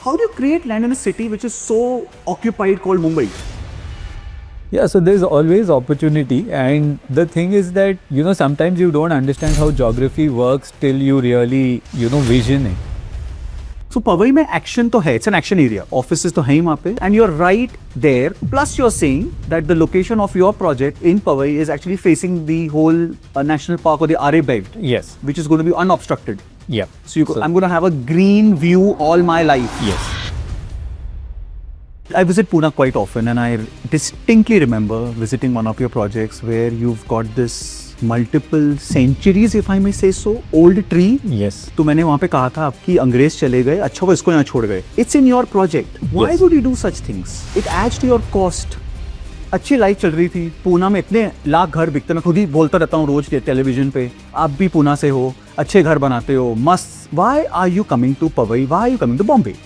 How do you create land in a city which is so occupied called Mumbai? Yeah, so there's always opportunity, and the thing is that, sometimes you don't understand how geography works till you really, vision it. So Powai में action तो है, it's an action area. Offices तो हैं ही वहाँ पे, and you're right there. Plus you're saying that the location of your project in Powai is actually facing the whole national park or the RA belt, Yes. which is going to be unobstructed. Yeah. So I'm going to have a green view all my life. Yes. I visit Pune quite often, and I distinctly remember visiting one of your projects where you've got this multiple centuries, if I may say so, old tree. Yes. तो मैंने वहाँ पे कहा था आपकी अंग्रेज चले गए, अच्छा वो इसको यहाँ छोड़ गए. It's in your project. Why Yes. would you do such things? It adds to your cost. अच्छी लाइफ चल रही थी. पूना में इतने लाख घर बिकते, मैं खुद ही बोलता रहता हूँ रोज के टेलीविजन पे. आप भी पूना से हो, अच्छे घर बनाते हो, मस्त. Why are you coming to Powai? Why are you coming to Bombay?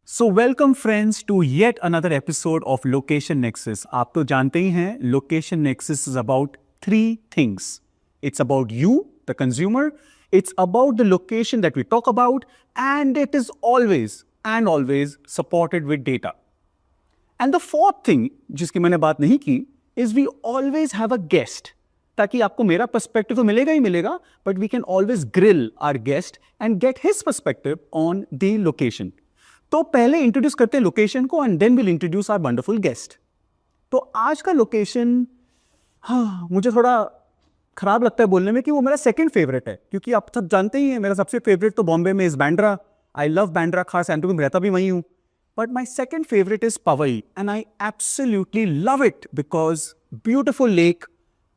So welcome friends to yet another episode of Location Nexus. आप तो जानते ही हैं, Location Nexus is about three things. It's about you, the consumer. It's about the location that we talk about, and it is always supported with data. And the fourth thing, जिसकी मैंने बात नहीं की, is we always have a guest. ताकि आपको मेरा perspective तो मिलेगा ही मिलेगा, but we can always grill our guest and get his perspective on the location. तो पहले इंट्रोड्यूस करते हैं लोकेशन को and then will introduce our wonderful guest. तो आज का लोकेशन, हाँ, मुझे थोड़ा खराब लगता है बोलने में कि वो मेरा सेकंड फेवरेट है, क्योंकि आप सब जानते ही हैं मेरा सबसे फेवरेट तो बॉम्बे में is Bandra. I love Bandra, खास एंटो में रहता भी वहीं हूँ. But my second favourite is Powai, and I absolutely love it because beautiful lake.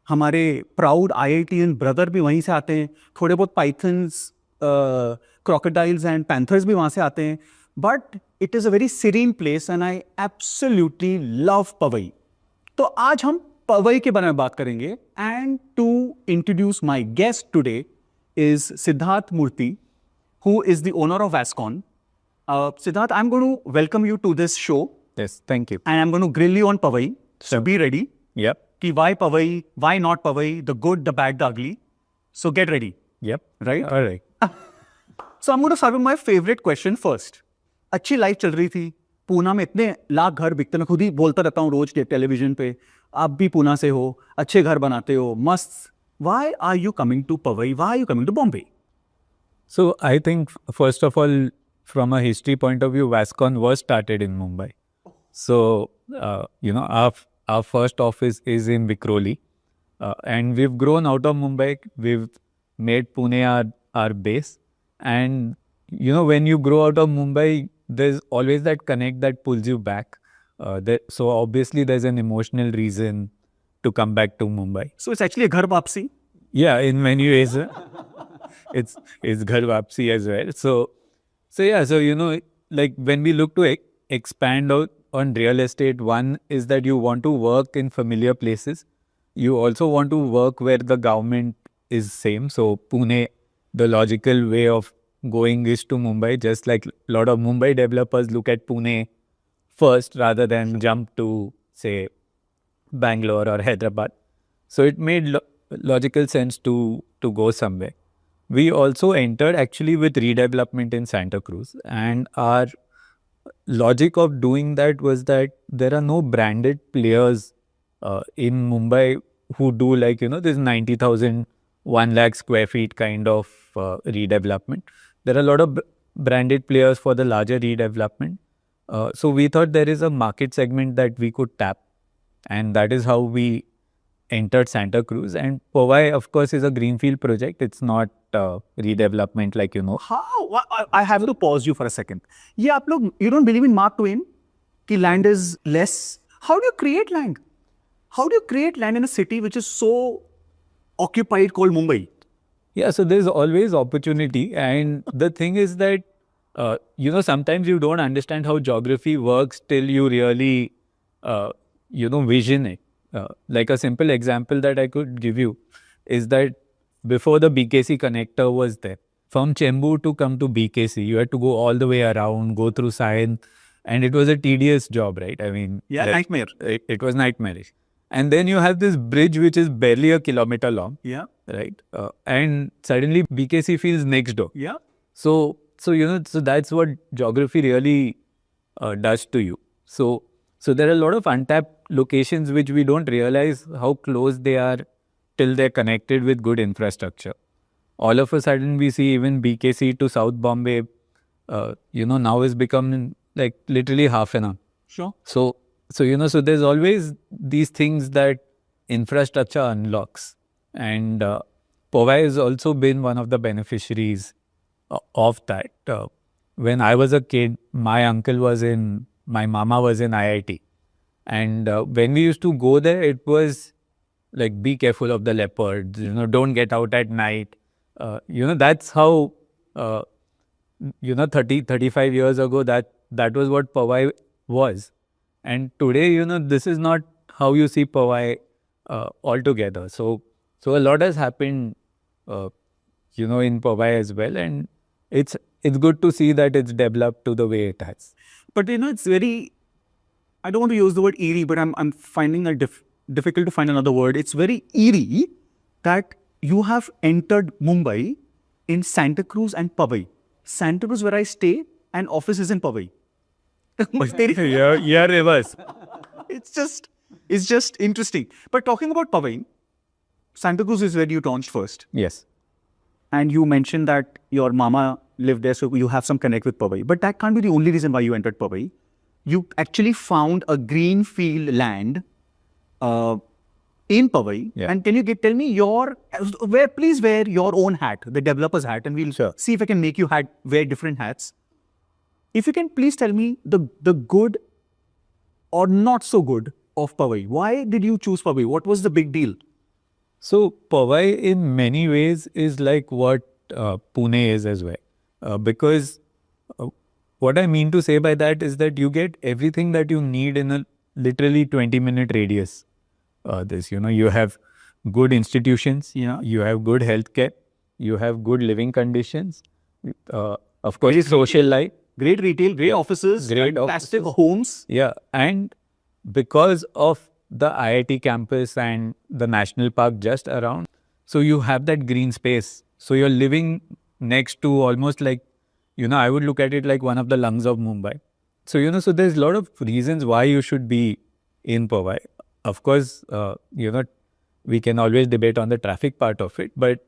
हमारे प्राउड IITian ब्रदर भी वहीं से आते हैं. थोड़े बहुत पाइथन्स, क्रोकोडाइल्स एंड पैंथर्स भी वहाँ से आते हैं. But it is a very serene place and I absolutely love Powai. तो आज हम पवई के बारे में बात करेंगे. And to introduce my guest today is Siddharth Murthy, who is the owner of Vascon. Siddharth, I'm going to welcome you to this show. Yes, thank you. And I'm going to grill you on Powai. So be ready. Yep. Ki why Powai, why not Powai, the good, the bad, the ugly. So get ready. Yep. Right? All right. So I'm going to start with my favorite question first. अच्छी life चल रही थी. पूना में इतने लाख घर बिकते, मैं खुद ही बोलता रहता हूँ रोज के टेलीविजन पे. आप भी पूना से हो, अच्छे घर बनाते हो, मस्त. Why are you coming to Powai? Why are you coming to Bombay? So I think, first of all, from a history point of view, Vascon was started in Mumbai. So, our first office is in Vikhroli. And we've grown out of Mumbai. We've made Pune our base. And, when you grow out of Mumbai, there's always that connect that pulls you back. So obviously there's an emotional reason to come back to Mumbai. So it's actually a ghar वापसी. Yeah, in many ways, it's ghar vapsi as well. So like when we look to expand out on real estate, one is that you want to work in familiar places. You also want to work where the government is same. So Pune, the logical way of going is to Mumbai, just like a lot of Mumbai developers look at Pune first rather than jump to, say, Bangalore or Hyderabad. So it made logical sense to go somewhere. We also entered actually with redevelopment in Santa Cruz, and our logic of doing that was that there are no branded players in Mumbai who do like, this 90,000, 1 lakh square feet kind of redevelopment. There are a lot of branded players for the larger redevelopment. So we thought there is a market segment that we could tap, and that is how we entered Santa Cruz. And Powai, of course, is a greenfield project. It's not redevelopment like, How? I have to pause you for a second. ये आप लोग, you don't believe in Mark Twain कि land is less. How do you create land? How do you create land in a city which is so occupied called Mumbai? Yeah, so there's always opportunity. And the thing is that, sometimes you don't understand how geography works till you really, vision it. Like a simple example that I could give you is that before the BKC connector was there, from Chembur to come to BKC, you had to go all the way around, go through Sion, and it was a tedious job, right? I mean, nightmare. It was nightmarish. And then you have this bridge which is barely a kilometer long. Yeah. right? And suddenly BKC feels next door. Yeah. So that's what geography really does to you. So there are a lot of untapped locations which we don't realize how close they are till they're connected with good infrastructure. All of a sudden, we see even BKC to South Bombay, now is becoming like literally half an hour. Sure. So there's always these things that infrastructure unlocks, and Powai has also been one of the beneficiaries of that. When I was a kid, my mama was in IIT, and when we used to go there, it was like, be careful of the leopards, don't get out at night. That's how, 35 years ago, that was what Powai was. And today, this is not how you see Powai altogether. So a lot has happened, in Powai as well. And it's good to see that it's developed to the way it has. But it's very, I don't want to use the word eerie, but I'm finding it difficult to find another word. It's very eerie that you have entered Mumbai in Santa Cruz and Powai. Santa Cruz, where I stay, and office is in Powai. Yeah, reverse. It's just interesting. But talking about Powai, Santa Cruz is where you launched first. Yes. And you mentioned that your mama lived there, so you have some connect with Powai. But that can't be the only reason why you entered Powai. You actually found a greenfield land in Powai. Yeah. And can you tell me please wear your own hat, the developer's hat, and we'll see if I can make you wear different hats. If you can please tell me the good or not so good of Powai. Why did you choose Powai? What was the big deal? So Powai in many ways is like what Pune is as well. Because what I mean to say by that is that you get everything that you need in a literally 20-minute radius. You have good institutions, you have good healthcare, you have good living conditions, of course, social life. Great retail, great offices, fantastic homes. Yeah, and because of the IIT campus and the national park just around, so you have that green space. So you're living next to almost like, I would look at it like one of the lungs of Mumbai. So, so there's a lot of reasons why you should be in Powai. Of course, we can always debate on the traffic part of it, but,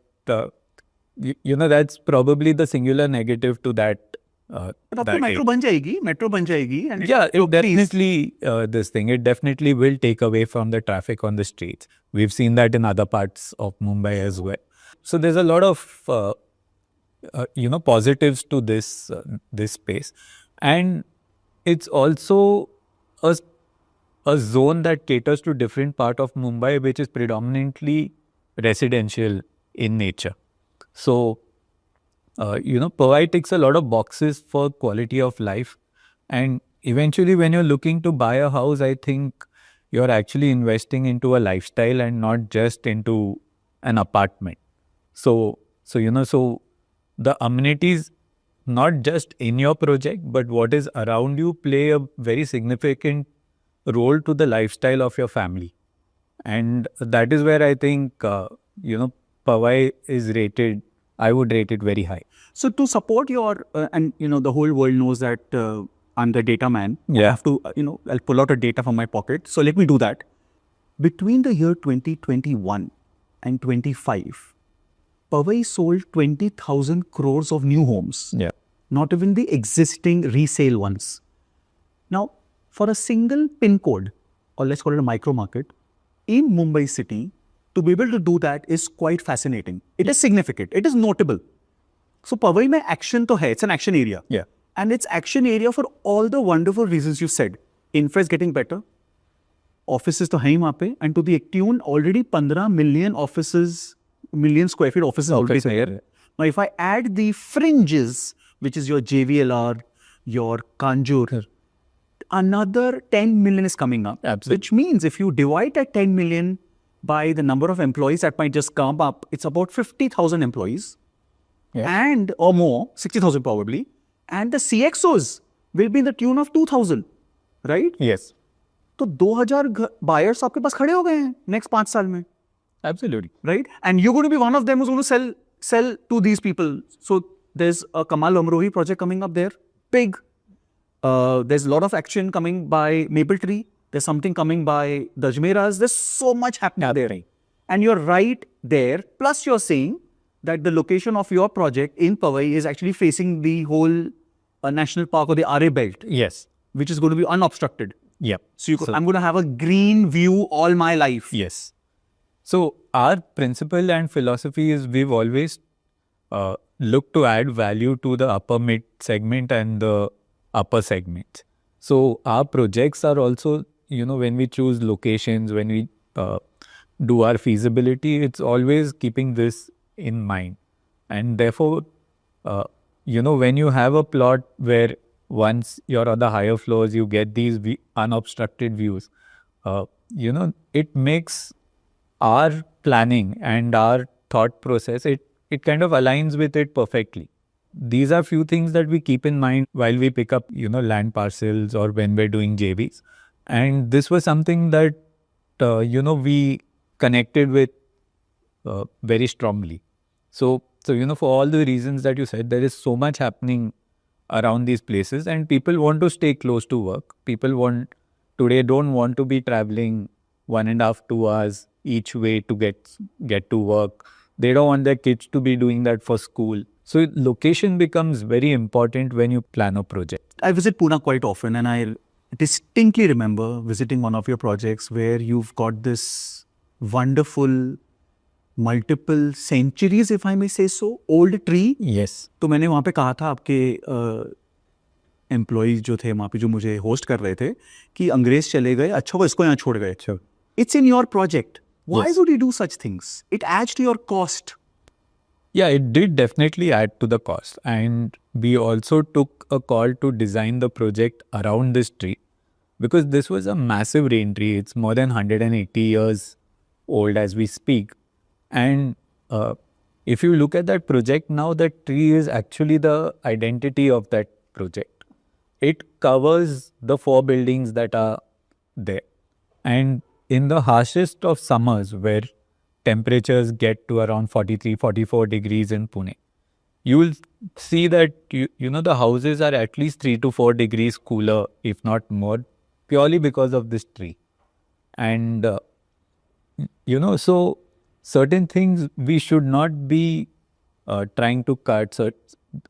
that's probably the singular negative to that. Metro ban jayegi, and yeah, it definitely it definitely will take away from the traffic on the streets. We've seen that in other parts of Mumbai as well. So there's a lot of positives to this space, and it's also a zone that caters to different part of Mumbai, which is predominantly residential in nature. So Powai ticks a lot of boxes for quality of life. And eventually, when you're looking to buy a house, I think you're actually investing into a lifestyle and not just into an apartment. So the amenities, not just in your project, but what is around you, play a very significant role to the lifestyle of your family. And that is where I think, Powai is rated, I would rate it very high. So to support your, and the whole world knows that I'm the data man. Yeah. I have to, I'll pull out a data from my pocket. So let me do that. Between the year 2021 and 25, Powai sold 20,000 crores of new homes. Yeah. Not even the existing resale ones. Now, for a single pin code, or let's call it a micro market, in Mumbai city, to be able to do that is quite fascinating. It is significant. It is notable. So Powai mein action to hai. It's an action area. Yeah. And it's action area for all the wonderful reasons you said. Infra is getting better. Offices to hai wahan pe. And to the tune, already 15 million square feet offices already there. Now, if I add the fringes, which is your JVLR, your Kanjur, another 10 million is coming up. Absolutely. Which means if you divide that 10 million by the number of employees that might just come up, it's about 50,000 employees. Yeah. And or more, 60,000 probably. And the CXOs will be in the tune of 2,000, right? Yes. तो 2,000 buyers आपके पास खड़े हो गए हैं next 5 साल में. Absolutely. right? And you're going to be one of them who's going to sell to these people. So there's a Kamal Amrohi project coming up there, big. There's a lot of action coming by Maple Tree. There's something coming by the Ajmeras. There's so much happening there. And you're right there. Plus, you're saying that the location of your project in Powai is actually facing the whole national park or the RA belt, Yes. which is going to be unobstructed. Yep. So, I'm going to have a green view all my life. Yes. So our principle and philosophy is we've always looked to add value to the upper mid segment and the upper segment. So our projects are also, when we choose locations, when we do our feasibility, it's always keeping this in mind. And therefore, when you have a plot where once you're on the higher floors, you get these unobstructed views, it makes our planning and our thought process, it kind of aligns with it perfectly. These are few things that we keep in mind while we pick up, land parcels or when we're doing JVs. And this was something that, we connected with very strongly. So, for all the reasons that you said, there is so much happening around these places and people want to stay close to work. People today don't want to be traveling 1.5, 2 hours each way to get to work. They don't want their kids to be doing that for school. So location becomes very important when you plan a project. I visit Pune quite often, and I distinctly remember visiting one of your projects where you've got this wonderful multiple centuries, if I may say so, old tree. Yes. तो मैंने वहाँ पे कहा था आपके employees जो थे वहाँ पे जो मुझे होस्ट कर रहे थे कि अंग्रेज चले गए, अच्छा वो इसको यहाँ छोड़ गए. It's in your project. Why would you do such things? It adds to your cost. Yeah, it did definitely add to the cost. And we also took a call to design the project around this tree because this was a massive rain tree. It's more than 180 years old as we speak. And if you look at that project now, that tree is actually the identity of that project. It covers the 4 buildings that are there. And in the harshest of summers where temperatures get to around 43, 44 degrees in Pune, you will see that, the houses are at least 3 to 4 degrees cooler, if not more, purely because of this tree. And, so certain things we should not be trying to cut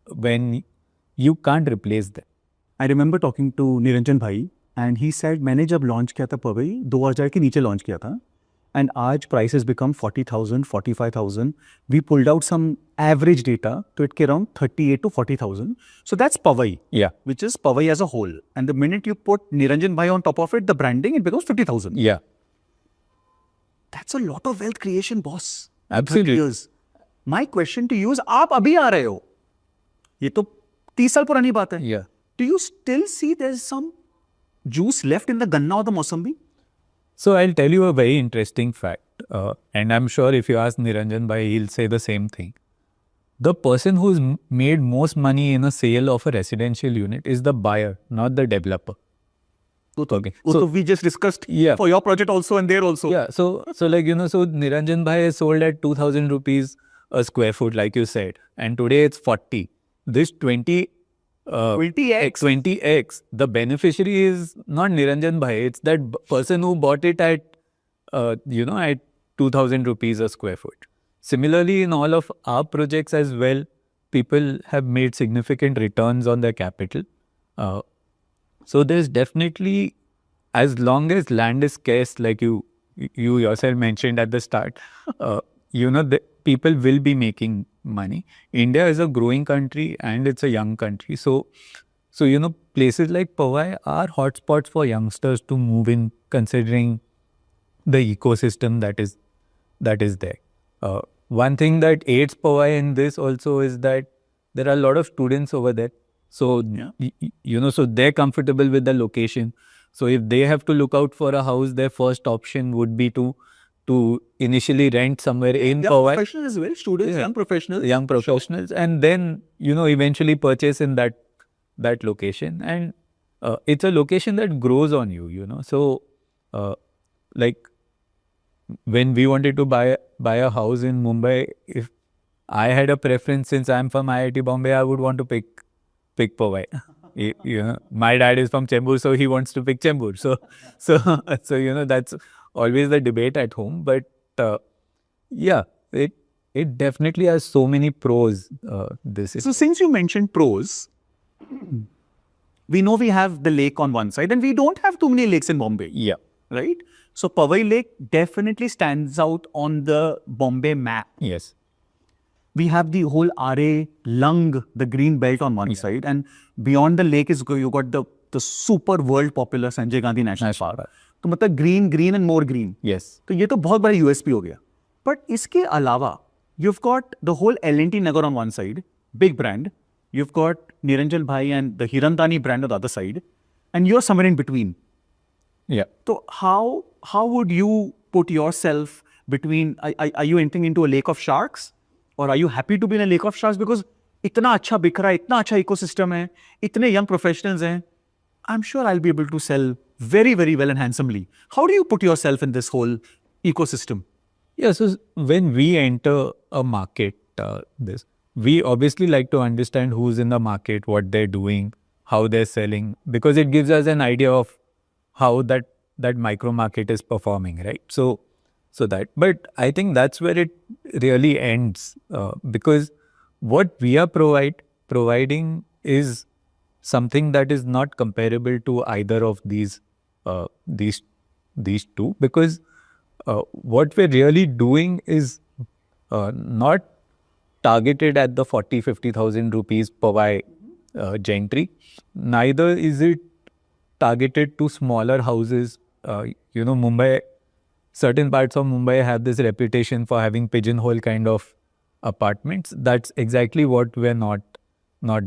when you can't replace them. I remember talking to Niranjan Bhai, and he said, मैंने जब launch किया था पवई 2000 के नीचे launch किया था, and आज prices become 40,000, 45,000. We pulled out some average data to it came around 38 to 40,000. So that's Powai, Yeah. which is Powai as a whole. And the minute you put Niranjan Bhai on top of it, the branding, it becomes 50,000. Yeah. That's a lot of wealth creation, boss. Absolutely. 30 years. My question to you is, आप अभी आ रहे हो, ये तो 30 साल पुरानी बात है. Yeah. Do you still see there's some juice left in the ganna or the mausambi? So I'll tell you a very interesting fact, and I'm sure if you ask Niranjan Bhai, he'll say the same thing. The person who's made most money in a sale of a residential unit is the buyer, not the developer. Okay. So we just discussed for your project also and there also. Yeah. So Niranjan Bhai is sold at 2,000 rupees a square foot, like you said, and today it's 40. This 20. 20x. The beneficiary is not Niranjan Bhai. It's that person who bought it at, at 2,000 rupees a square foot. Similarly, in all of our projects as well, people have made significant returns on their capital. So there's definitely, as long as land is scarce, like you yourself mentioned at the start, the people will be making money. India is a growing country and it's a young country. So places like Powai are hotspots for youngsters to move in, considering the ecosystem that is there. One thing that aids Powai in this also is that there are a lot of students over there. So, so they're comfortable with the location. So if they have to look out for a house, their first option would be to initially rent somewhere in Powai. Professionals as well, students, young professionals. Young professionals, and then, eventually purchase in that location. And it's a location that grows on you, So, when we wanted to buy a house in Mumbai, if I had a preference, since I'm from IIT Bombay, I would want to pick Powai. My dad is from Chembur, so he wants to pick Chembur. So that's always the debate at home. But yeah, it definitely has so many pros. So since you mentioned pros, we know we have the lake on one side, and we don't have too many lakes in Bombay. Yeah. Right? So Powai Lake definitely stands out on the Bombay map. Yes. We have the whole RA Lung, the green belt on one side, and beyond the lake is you got the super world popular Sanjay Gandhi National Park. तो मतलब green and more green. Yes. तो ये तो बहुत बड़ा USP हो गया. But इसके अलावा you've got the whole L&T Nagar on one side, big brand. You've got Niranjan Bhai and the Hirandani brand on the other side, and you're somewhere in between. Yeah. So how would you put yourself between? Are you entering into a lake of sharks, or are you happy to be in a lake of sharks because इतना अच्छा बिक रहा है, इतना अच्छा ecosystem है, इतने young professionals हैं? I'm sure I'll be able to sell very, very well and handsomely. How do you put yourself in this whole ecosystem? Yeah, so when we enter a market, we obviously like to understand who's in the market, what they're doing, how they're selling, because it gives us an idea of how that micro market is performing, right? So that, but I think that's where it really ends, because what we are providing is something that is not comparable to either of these two, because what we're really doing is not targeted at the 40,000-50,000 rupees per gentry. Neither is it targeted to smaller houses. Mumbai, certain parts of Mumbai have this reputation for having pigeonhole kind of apartments. That's exactly what we're not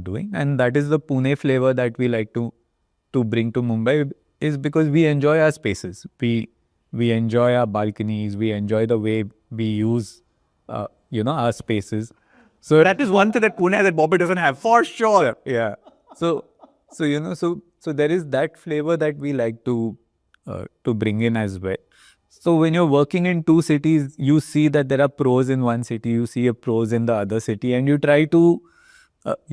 doing, and that is the Pune flavor that we like to bring to Mumbai, is because we enjoy our spaces. We enjoy our balconies. We enjoy the way we use, our spaces. So that is one thing that Pune that Bombay doesn't have, for sure. Yeah. So there is that flavor that we like to bring in as well. So when you're working in two cities, you see that there are pros in one city, you see a pros in the other city, and you try to,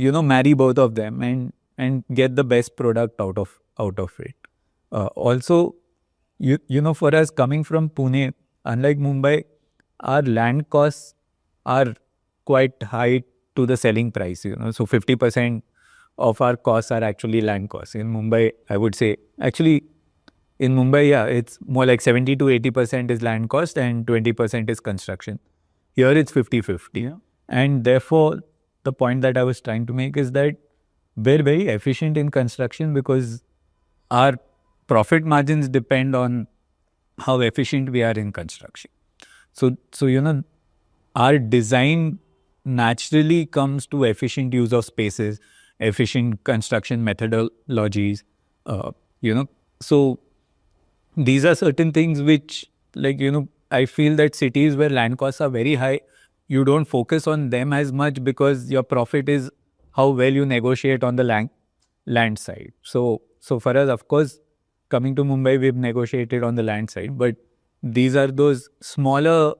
marry both of them and get the best product out of it. Also, for us coming from Pune, unlike Mumbai, our land costs are quite high to the selling price. So 50% of our costs are actually land costs. In Mumbai, I would say, actually, in Mumbai, yeah, it's more like 70 to 80% is land cost and 20% is construction. Here it's 50-50. Yeah. And therefore, the point that I was trying to make is that we're very efficient in construction because our profit margins depend on how efficient we are in construction. So our design naturally comes to efficient use of spaces, efficient construction methodologies, so these are certain things which, I feel that cities where land costs are very high, you don't focus on them as much because your profit is how well you negotiate on the land side. So for us, of course, coming to Mumbai, we've negotiated on the land side, but these are those smaller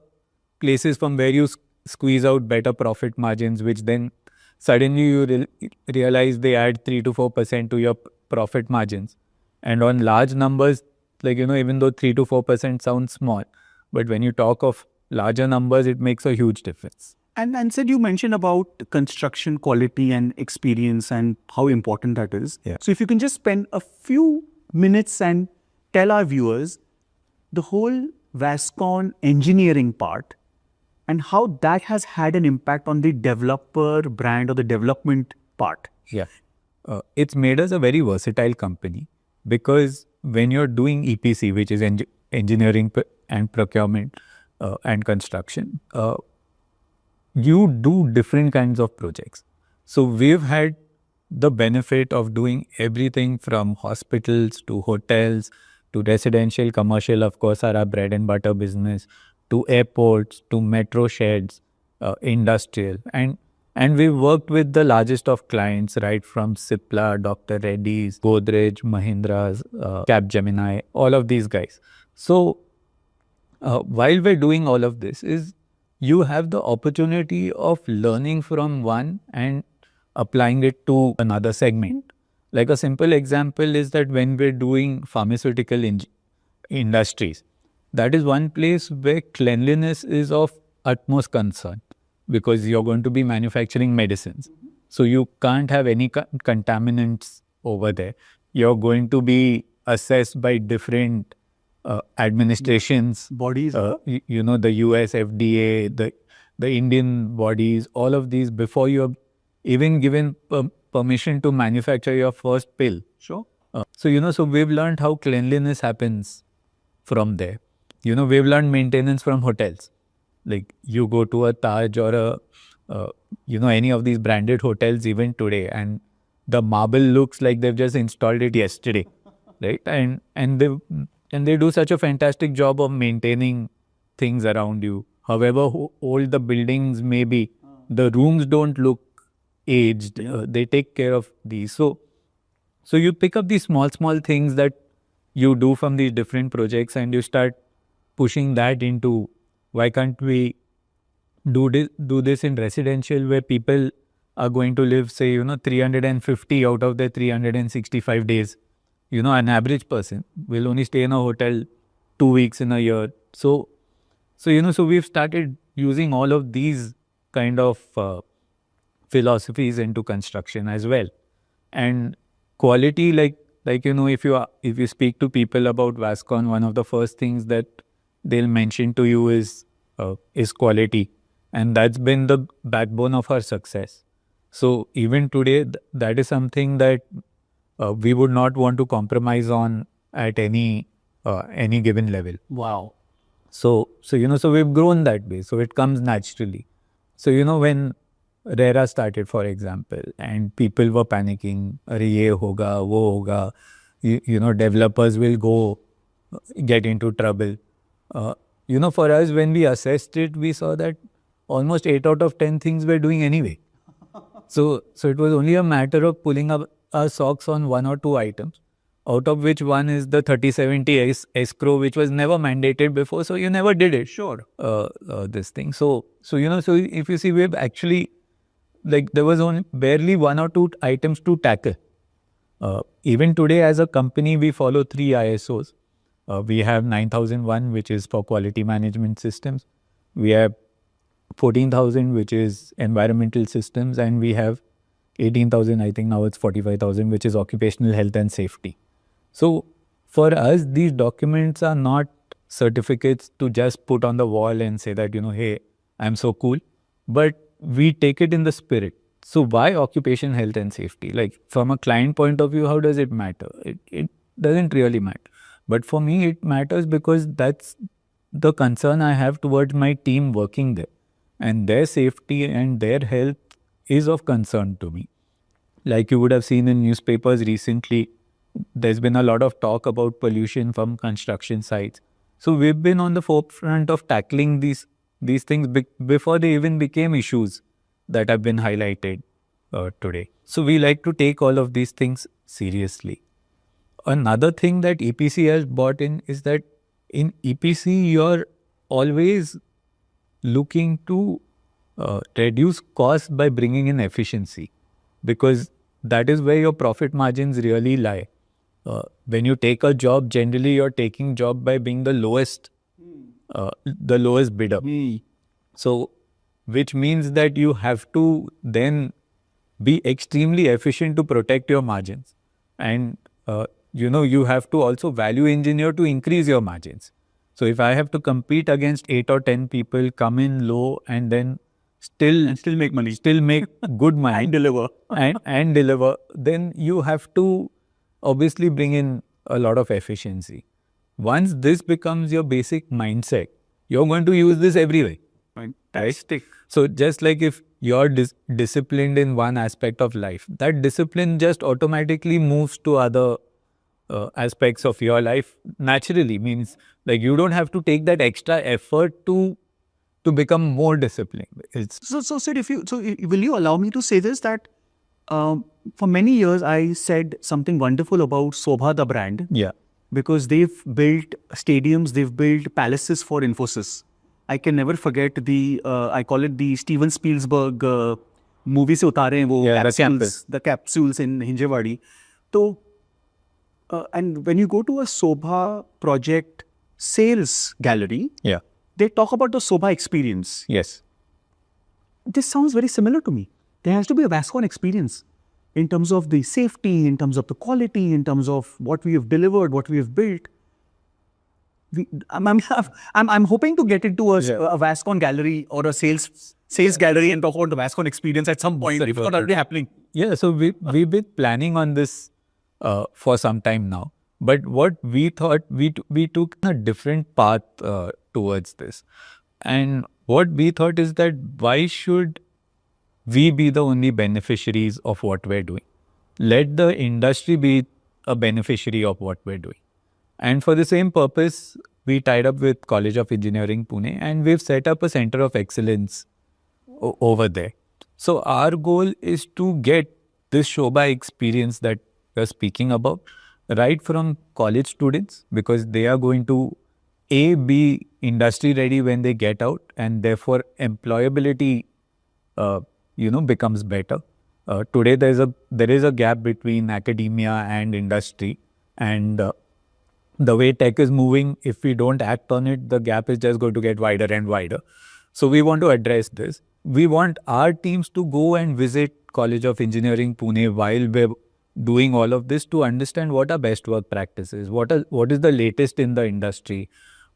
places from where you squeeze out better profit margins, which then suddenly you realize they add 3 to 4% to your profit margins. And on large numbers, even though 3 to 4% sounds small, but when you talk of larger numbers, it makes a huge difference. And said you mentioned about construction quality and experience and how important that is. Yeah. So if you can just spend a few minutes and tell our viewers the whole Vascon engineering part and how that has had an impact on the developer brand or the development part. Yeah. It's made us a very versatile company because when you're doing EPC, which is engineering and procurement and construction, you do different kinds of projects. So we've had the benefit of doing everything from hospitals to hotels to residential, commercial, of course, are our bread and butter business, to airports, to metro sheds, industrial. And we've worked with the largest of clients, right from Cipla, Dr. Reddy's, Godrej, Mahindra's, Capgemini, all of these guys. So while we're doing all of this is you have the opportunity of learning from one and applying it to another segment. Like a simple example is that when we're doing pharmaceutical industries, that is one place where cleanliness is of utmost concern because you're going to be manufacturing medicines. So you can't have any contaminants over there. You're going to be assessed by different administrations, Bodies. you know, the US FDA, the Indian bodies, all of these before you're even given permission to manufacture your first pill. Sure. So, you know, so we've learned how cleanliness happens from there. You know, we've learned maintenance from hotels. Like you go to a Taj or you know, any of these branded hotels even today, and the marble looks like they've just installed it yesterday, right? And they do such a fantastic job of maintaining things around you. However old the buildings may be, the rooms don't look aged. They take care of these. So you pick up these small things that you do from these different projects, and you start pushing that into why can't we do this in residential where people are going to live, say, you know, 350 out of their 365 days. You know, an average person will only stay in a hotel 2 weeks in a year. So you know, so we've started using all of these kind of philosophies into construction as well. And quality, like you know, if you speak to people about Vascon, one of the first things that they'll mention to you is quality, and that's been the backbone of our success. So even today, that is something that we would not want to compromise on at any given level. Wow. So you know, so we've grown that way. So it comes naturally. So you know, when RERA started, for example, and people were panicking, "Arey ye hoga, wo hoga," you know, developers will go get into trouble. You know, for us, when we assessed it, we saw that almost 8 out of 10 things we're doing anyway. So it was only a matter of pulling up our socks on 1 or 2 items, out of which one is the 3070 escrow, which was never mandated before. So you never did it. Sure. This thing. So you know, so if you see, we've actually, like, there was only barely 1 or 2 items to tackle. Even today, as a company, we follow 3 ISOs. We have 9001, which is for quality management systems. We have 14,000, which is environmental systems, and we have 18,000, I think now it's 45,000, which is occupational health and safety. So for us, these documents are not certificates to just put on the wall and say that, you know, hey, I'm so cool, but we take it in the spirit. So why occupation health and safety? Like, from a client point of view, how does it matter? It doesn't really matter. But for me, it matters because that's the concern I have towards my team working there. And their safety and their health is of concern to me. Like you would have seen in newspapers recently, there's been a lot of talk about pollution from construction sites. So we've been on the forefront of tackling these things before they even became issues that have been highlighted today. So we like to take all of these things seriously. Another thing that EPC has brought in is that in EPC, you're always looking to reduce costs by bringing in efficiency, because that is where your profit margins really lie. When you take a job, generally you're taking job by being the lowest bidder. So, which means that you have to then be extremely efficient to protect your margins. And, you know, you have to also value engineer to increase your margins. So if I have to compete against 8 or 10 people, come in low and then still make money, still make good money and deliver, and deliver, then you have to obviously bring in a lot of efficiency. Once this becomes your basic mindset, you're going to use this everywhere. Fantastic. So just like if you're disciplined in one aspect of life, that discipline just automatically moves to other aspects of your life naturally. Means like you don't have to take that extra effort to become more disciplined. So Sid, will you allow me to say this, that for many years I said something wonderful about Sobha the brand. Yeah. because they've built stadiums, they've built palaces for Infosys. I can never forget the, I call it the Steven Spielberg movie से उतारे हैं वो Yeah, the capsules, campus. the capsules in Hinjewadi. So, and when you go to a Sobha project sales gallery, Yeah. they talk about the Sobha experience. Yes. This sounds very similar to me. There has to be a Vascon experience in terms of the safety, in terms of the quality, in terms of what we have delivered, what we have built. I'm hoping to get into a Vascon gallery or a sales gallery and talk about the Vascon experience at some point. It's not already happening. Yeah, so we've been planning on this for some time now. But what we thought, we took a different path towards this. And what we thought is that why should we be the only beneficiaries of what we're doing? Let the industry be a beneficiary of what we're doing. And for the same purpose, we tied up with College of Engineering Pune and we've set up a center of excellence over there. So our goal is to get this Shobha experience that we're speaking about right from college students, because they are going to be industry ready when they get out, and therefore employability becomes better. Today there is a gap between academia and industry, and the way tech is moving, if we don't act on it, the gap is just going to get wider and wider. So we want to address this. We want our teams to go and visit College of Engineering Pune while we're doing all of this, to understand what are best work practices, what is the latest in the industry,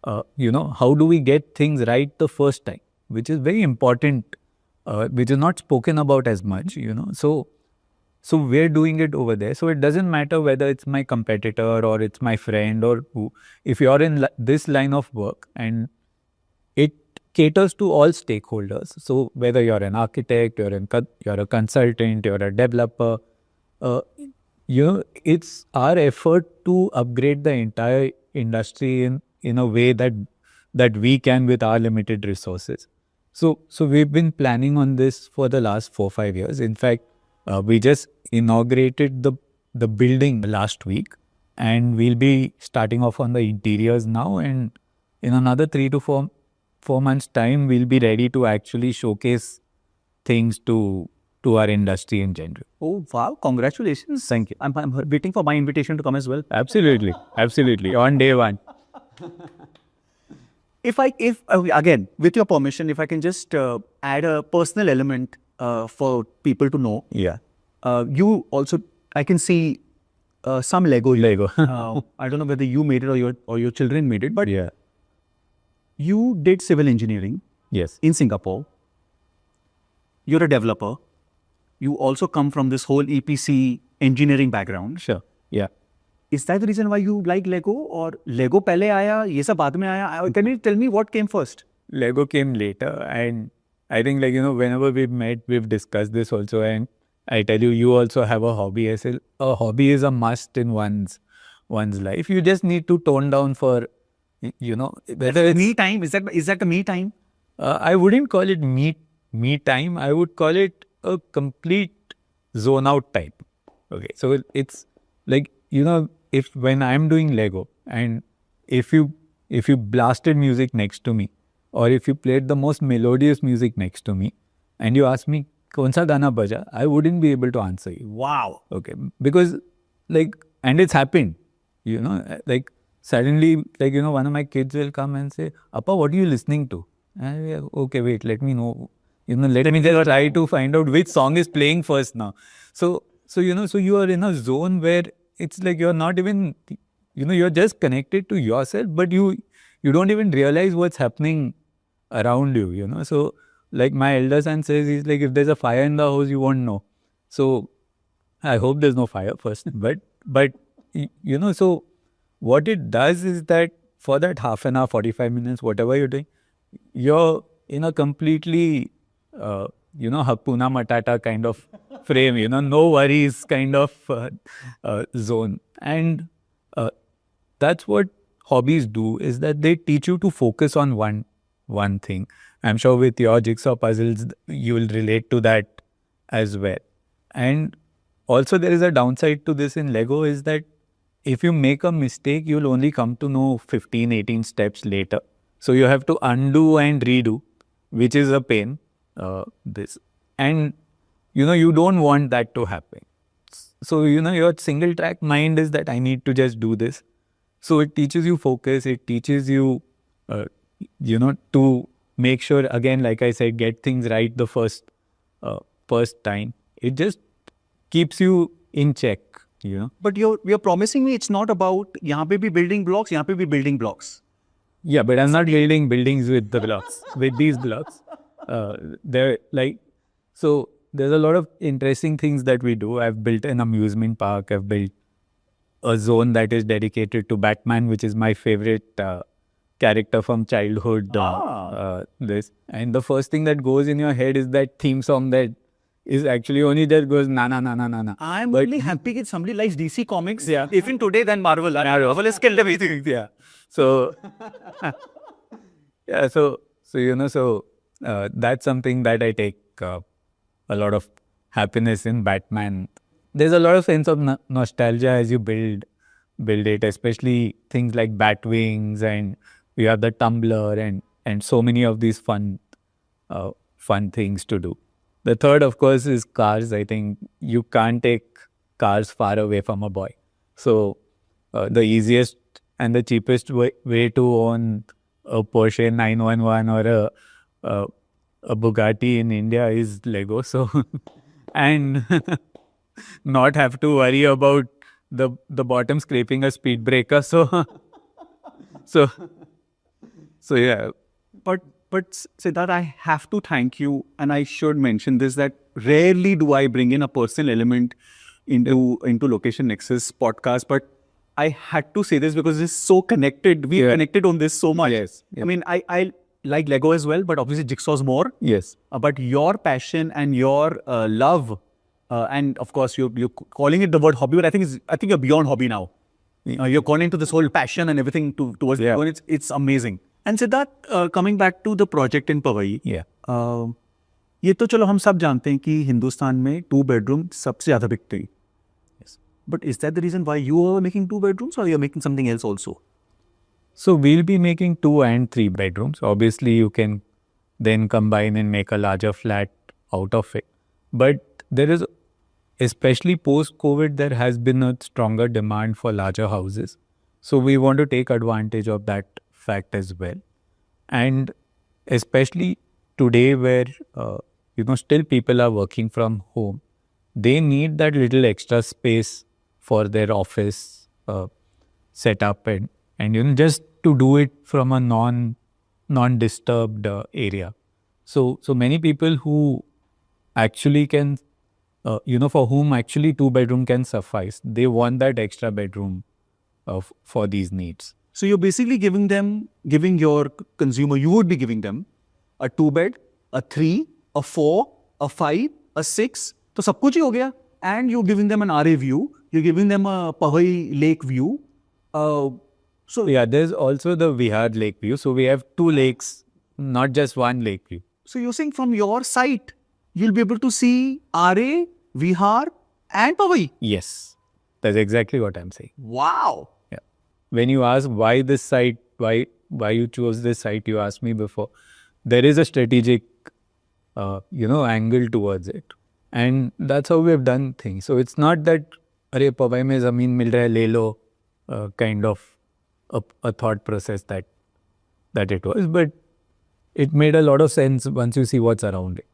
how do we get things right the first time, which is very important, which is not spoken about as much, So we're doing it over there. So it doesn't matter whether it's my competitor or it's my friend or who. If you're in this line of work, and it caters to all stakeholders. So whether you're an architect, you're a consultant, you're a developer, it's our effort to upgrade the entire industry in a way that we can with our limited resources. So we've been planning on this for the last 4-5 years. In fact, we just inaugurated the building last week, and we'll be starting off on the interiors now. And in another 3 to 4 months' time, we'll be ready to actually showcase things to our industry in general. Oh, wow. Congratulations. Thank you. I'm waiting for my invitation to come as well. Absolutely. Absolutely. On day one. If again, with your permission, if I can just add a personal element for people to know. Yeah. You also, I can see some Lego. Lego. I don't know whether you made it or your children made it, but Yeah. you did civil engineering Yes. in Singapore. You're a developer. You also come from this whole EPC engineering background. Sure. Yeah. Is that the reason why you like Lego, or Lego पहले आया, ये सब बाद में आया? Can you tell me what came first? Lego came later, and I think whenever we've met, we've discussed this also, and I tell you, you also have a hobby. I say a hobby is a must in one's life. You just need to tone down for, whether it's Me time, is that the me time? I wouldn't call it me time. I would call it a complete zone out type. Okay, so it's like, if when I'm doing Lego, and if you blasted music next to me, or if you played the most melodious music next to me, and you ask me kaun sa gana baja, I wouldn't be able to answer you. Wow. Okay, because and it's happened, suddenly, one of my kids will come and say, Appa, what are you listening to? And we are, okay, wait, let me know. Let me just try to find out which song is playing first now. So you are in a zone where it's like you're not even, you're just connected to yourself, but you don't even realize what's happening around you, So like my elder son says, he's like, if there's a fire in the house, you won't know. So I hope there's no fire first. But so what it does is that for that half an hour, 45 minutes, whatever you're doing, you're in a completely, Hakuna Matata kind of frame, no worries kind of zone. And that's what hobbies do, is that they teach you to focus on one thing. I'm sure with your jigsaw puzzles, you will relate to that as well. And also there is a downside to this in Lego, is that if you make a mistake, you'll only come to know 15, 18 steps later. So you have to undo and redo, which is a pain. This and you don't want that to happen. So your single track mind is that I need to just do this. So it teaches you focus. It teaches you, to make sure, again, like I said, get things right the first time. It just keeps you in check. But you're promising me it's not about यहाँ पे भी building blocks, यहाँ पे भी building blocks. Yeah, but I'm not building buildings with the blocks, with these blocks. So there's a lot of interesting things that we do. I've built an amusement park. I've built a zone that is dedicated to Batman, which is my favorite character from childhood. And the first thing that goes in your head is that theme song that is actually only that goes na na na na na na. I'm really happy that somebody likes DC Comics. Yeah. Even today, then Marvel. Marvel has killed everything. Yeah. So yeah. So that's something that I take a lot of happiness in Batman. There's a lot of sense of nostalgia as you build it, especially things like bat wings, and we have the tumbler and so many of these fun things to do. The third, of course, is cars. I think you can't take cars far away from a boy. So the easiest and the cheapest way to own a Porsche 911 or a Bugatti in India is Lego. So and not have to worry about the bottom scraping a speed breaker. So yeah. But Siddharth, I have to thank you, and I should mention this, that rarely do I bring in a personal element into Location Nexus podcast, but I had to say this because it's so connected. We connected on this so much. Yes. I mean, I like Lego as well, but obviously Jigsaw's more. Yes. But your passion and your love, and of course you're calling it the word hobby, but I think you're beyond hobby now. You're calling into this whole passion and everything towards Lego, and it's amazing. And Siddharth, coming back to the project in Powai, ये तो चलो हम सब जानते हैं कि हिंदुस्तान में 2 bedroom सबसे ज़्यादा बिकते हैं. Yes. But is that the reason why you are making 2 bedrooms, or you're making something else also? So we'll be making 2 and 3 bedrooms. Obviously, you can then combine and make a larger flat out of it. But there is, especially post-COVID, there has been a stronger demand for larger houses. So we want to take advantage of that fact as well. And especially today where, still people are working from home, they need that little extra space for their office setup and just to do it from a non-disturbed area. So many people who actually can, for whom actually 2 bedroom can suffice, they want that extra bedroom for these needs. So you're basically giving your consumer, you would be giving them a 2 bed, a 3, a 4, a 5, a 6. तो सब कुछ ही हो गया. And you're giving them an RA view. You're giving them a Powai lake view. So yeah, there's also the Vihar lake view. So we have 2 lakes, not just 1 lake view. So you're saying from your site, you'll be able to see RA, Vihar and Powai? Yes, that's exactly what I'm saying. Wow. Yeah. When you ask why this site, why you chose this site, you asked me before, there is a strategic, angle towards it. And that's how we have done things. So it's not that, अरे Powai में ज़मीन मिल रहा है ले लो, kind of a thought process that it was, but it made a lot of sense once you see what's around it.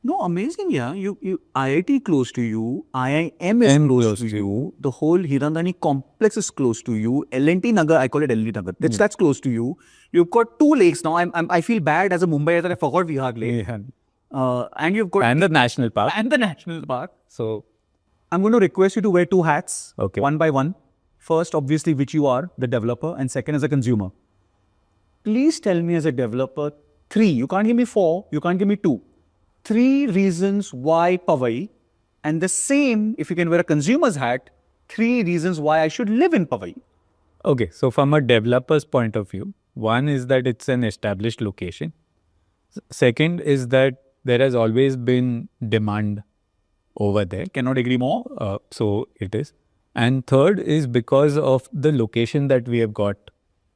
No, amazing, yeah. You IIT close to you, IIM is close to you, the whole Hirandani complex is close to you, L&T Nagar, I call it L&T Nagar, that's close to you. You've got 2 lakes now. I feel bad as a Mumbaiite, I forgot Vihar Lake. Yeah. And you've got... And the national park. And the national park. So I'm going to request you to wear 2 hats, okay, one by one. First, obviously, which you are, the developer, and second, as a consumer. Please tell me as a developer, 3, you can't give me 4, you can't give me 2. 3 reasons why Powai, and the same, if you can wear a consumer's hat, 3 reasons why I should live in Powai. Okay, so from a developer's point of view, one is that it's an established location. Second is that there has always been demand over there. Cannot agree more. So it is. And third is because of the location that we have got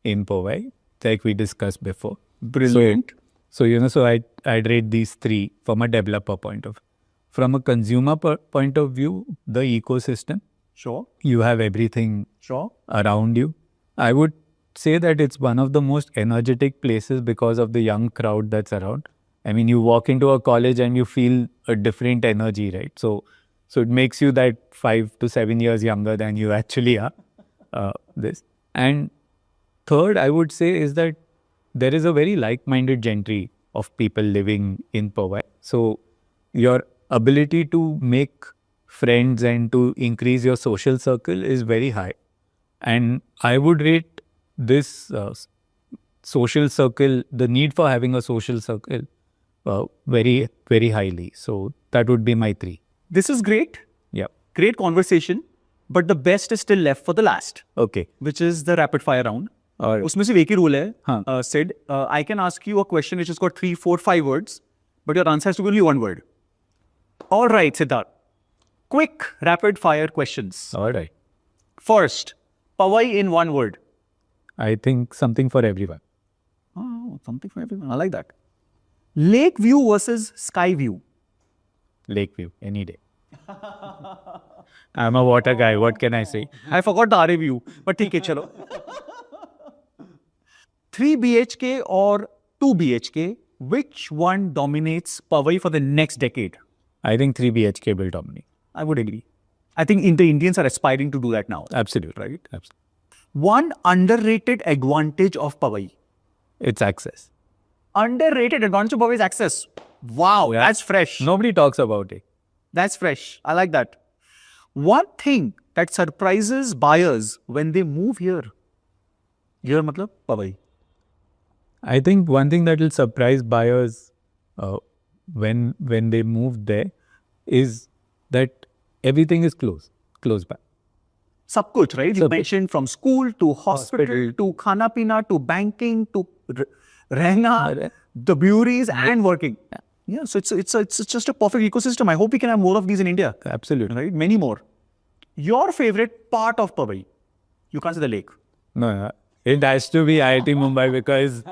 in Powai, like we discussed before. Brilliant. So I'd rate these three from a developer point of view. From a consumer point of view, the ecosystem, Sure. you have everything Sure. around you. I would say that it's one of the most energetic places because of the young crowd that's around. I mean, you walk into a college and you feel a different energy, right? So it makes you that 5 to 7 years younger than you actually are. And third, I would say is that there is a very like-minded gentry of people living in Powai. So your ability to make friends and to increase your social circle is very high. And I would rate this social circle, the need for having a social circle, very, very highly. So that would be my three. This is great. Yeah. Great conversation. But the best is still left for the last, Okay. which is the rapid fire round. Or उसमें सिर्फ एक ही rule है हाँ. Sid, I can ask you a question which has got 3, 4, 5 words, but your answer has to be only one word. All right, Siddharth. Quick rapid fire questions. all right. First, Powai in one word. I think something for everyone. Oh, something for everyone. I like that. Lake view versus sky view. Lakeview, any day. I'm a water guy. What can I say? I forgot the RA view, but ठीक है चलो. 3 BHK or 2 BHK, which one dominates Powai for the next decade? I think 3 BHK will dominate. I would agree. I think the Indians are aspiring to do that now. Absolutely. Right? Absolutely. One underrated advantage of Powai. It's access. Underrated advantage of Powai is access. Wow, Yeah. that's fresh. Nobody talks about it. That's fresh. I like that. One thing that surprises buyers when they move here. Here matlab Powai. I think one thing that will surprise buyers when they move there is that everything is close by. Sab kuch, right? You Sab kuch. mentioned from school to hospital to khana pina to banking to rehna, the breweries and working. Yeah, so it's just a perfect ecosystem. I hope we can have more of these in India. Absolutely. Right? Many more. Your favorite part of Powai? You can't say the lake. No, it has to be IIT Mumbai because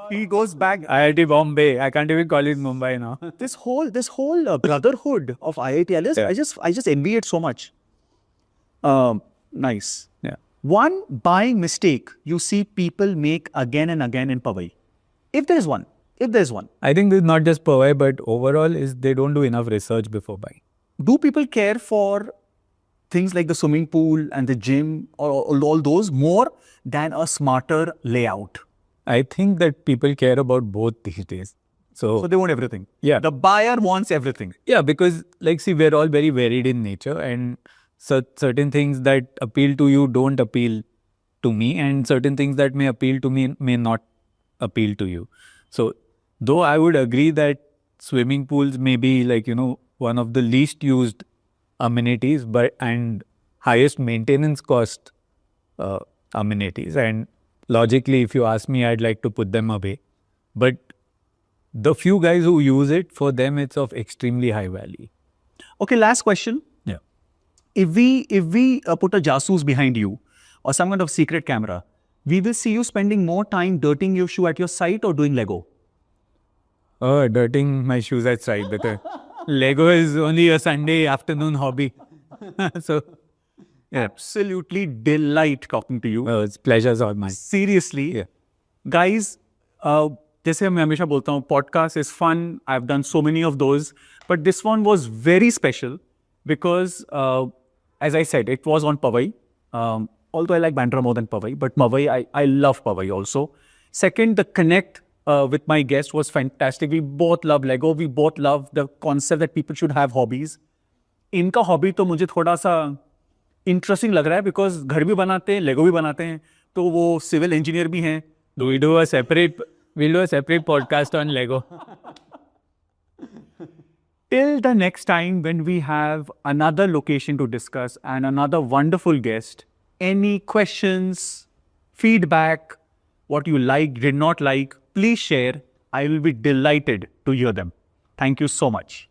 He goes back. IIT Bombay. I can't even call it Mumbai now. This whole brotherhood of IIT, Yeah. I just envy it so much. Nice. Yeah. One buying mistake you see people make again and again in Powai. If there's one. I think this is not just Powai, but overall is they don't do enough research before buying. Do people care for things like the swimming pool and the gym or all those more than a smarter layout? I think that people care about both these days. So they want everything. Yeah. The buyer wants everything. Yeah, because see, we're all very varied in nature, and certain things that appeal to you don't appeal to me, and certain things that may appeal to me may not appeal to you. So, though I would agree that swimming pools may be one of the least used amenities, and highest maintenance cost amenities, and logically, if you ask me, I'd like to put them away. But the few guys who use it, for them, it's of extremely high value. Okay, last question. Yeah. If we put a jasoos behind you or some kind of secret camera, we will see you spending more time dirtying your shoe at your site or doing Lego. Oh, dirtying my shoes at site because Lego is only a Sunday afternoon hobby. So, yeah. Absolutely delight talking to you. It's pleasures all mine. Seriously. Yeah. Guys, जैसे मैं हमेशा बोलता हूँ, podcast is fun. I've done so many of those. But this one was very special because, as I said, it was on Powai. Although I like Bandra more than Powai, but Powai, I love Powai also. Second, the connect with my guest was fantastic. We both love Lego. We both love the concept that people should have hobbies. इनका hobby तो मुझे थोड़ा सा interesting लग रहा है because घर भी बनाते हैं, लेगो भी बनाते हैं, तो वो सिविल इंजीनियर भी हैं. We'll do a separate podcast on Lego. Till the next time when we have another location to discuss and another wonderful guest, any questions, feedback, what you like, did not like, please share. I will be delighted to hear them. Thank you so much.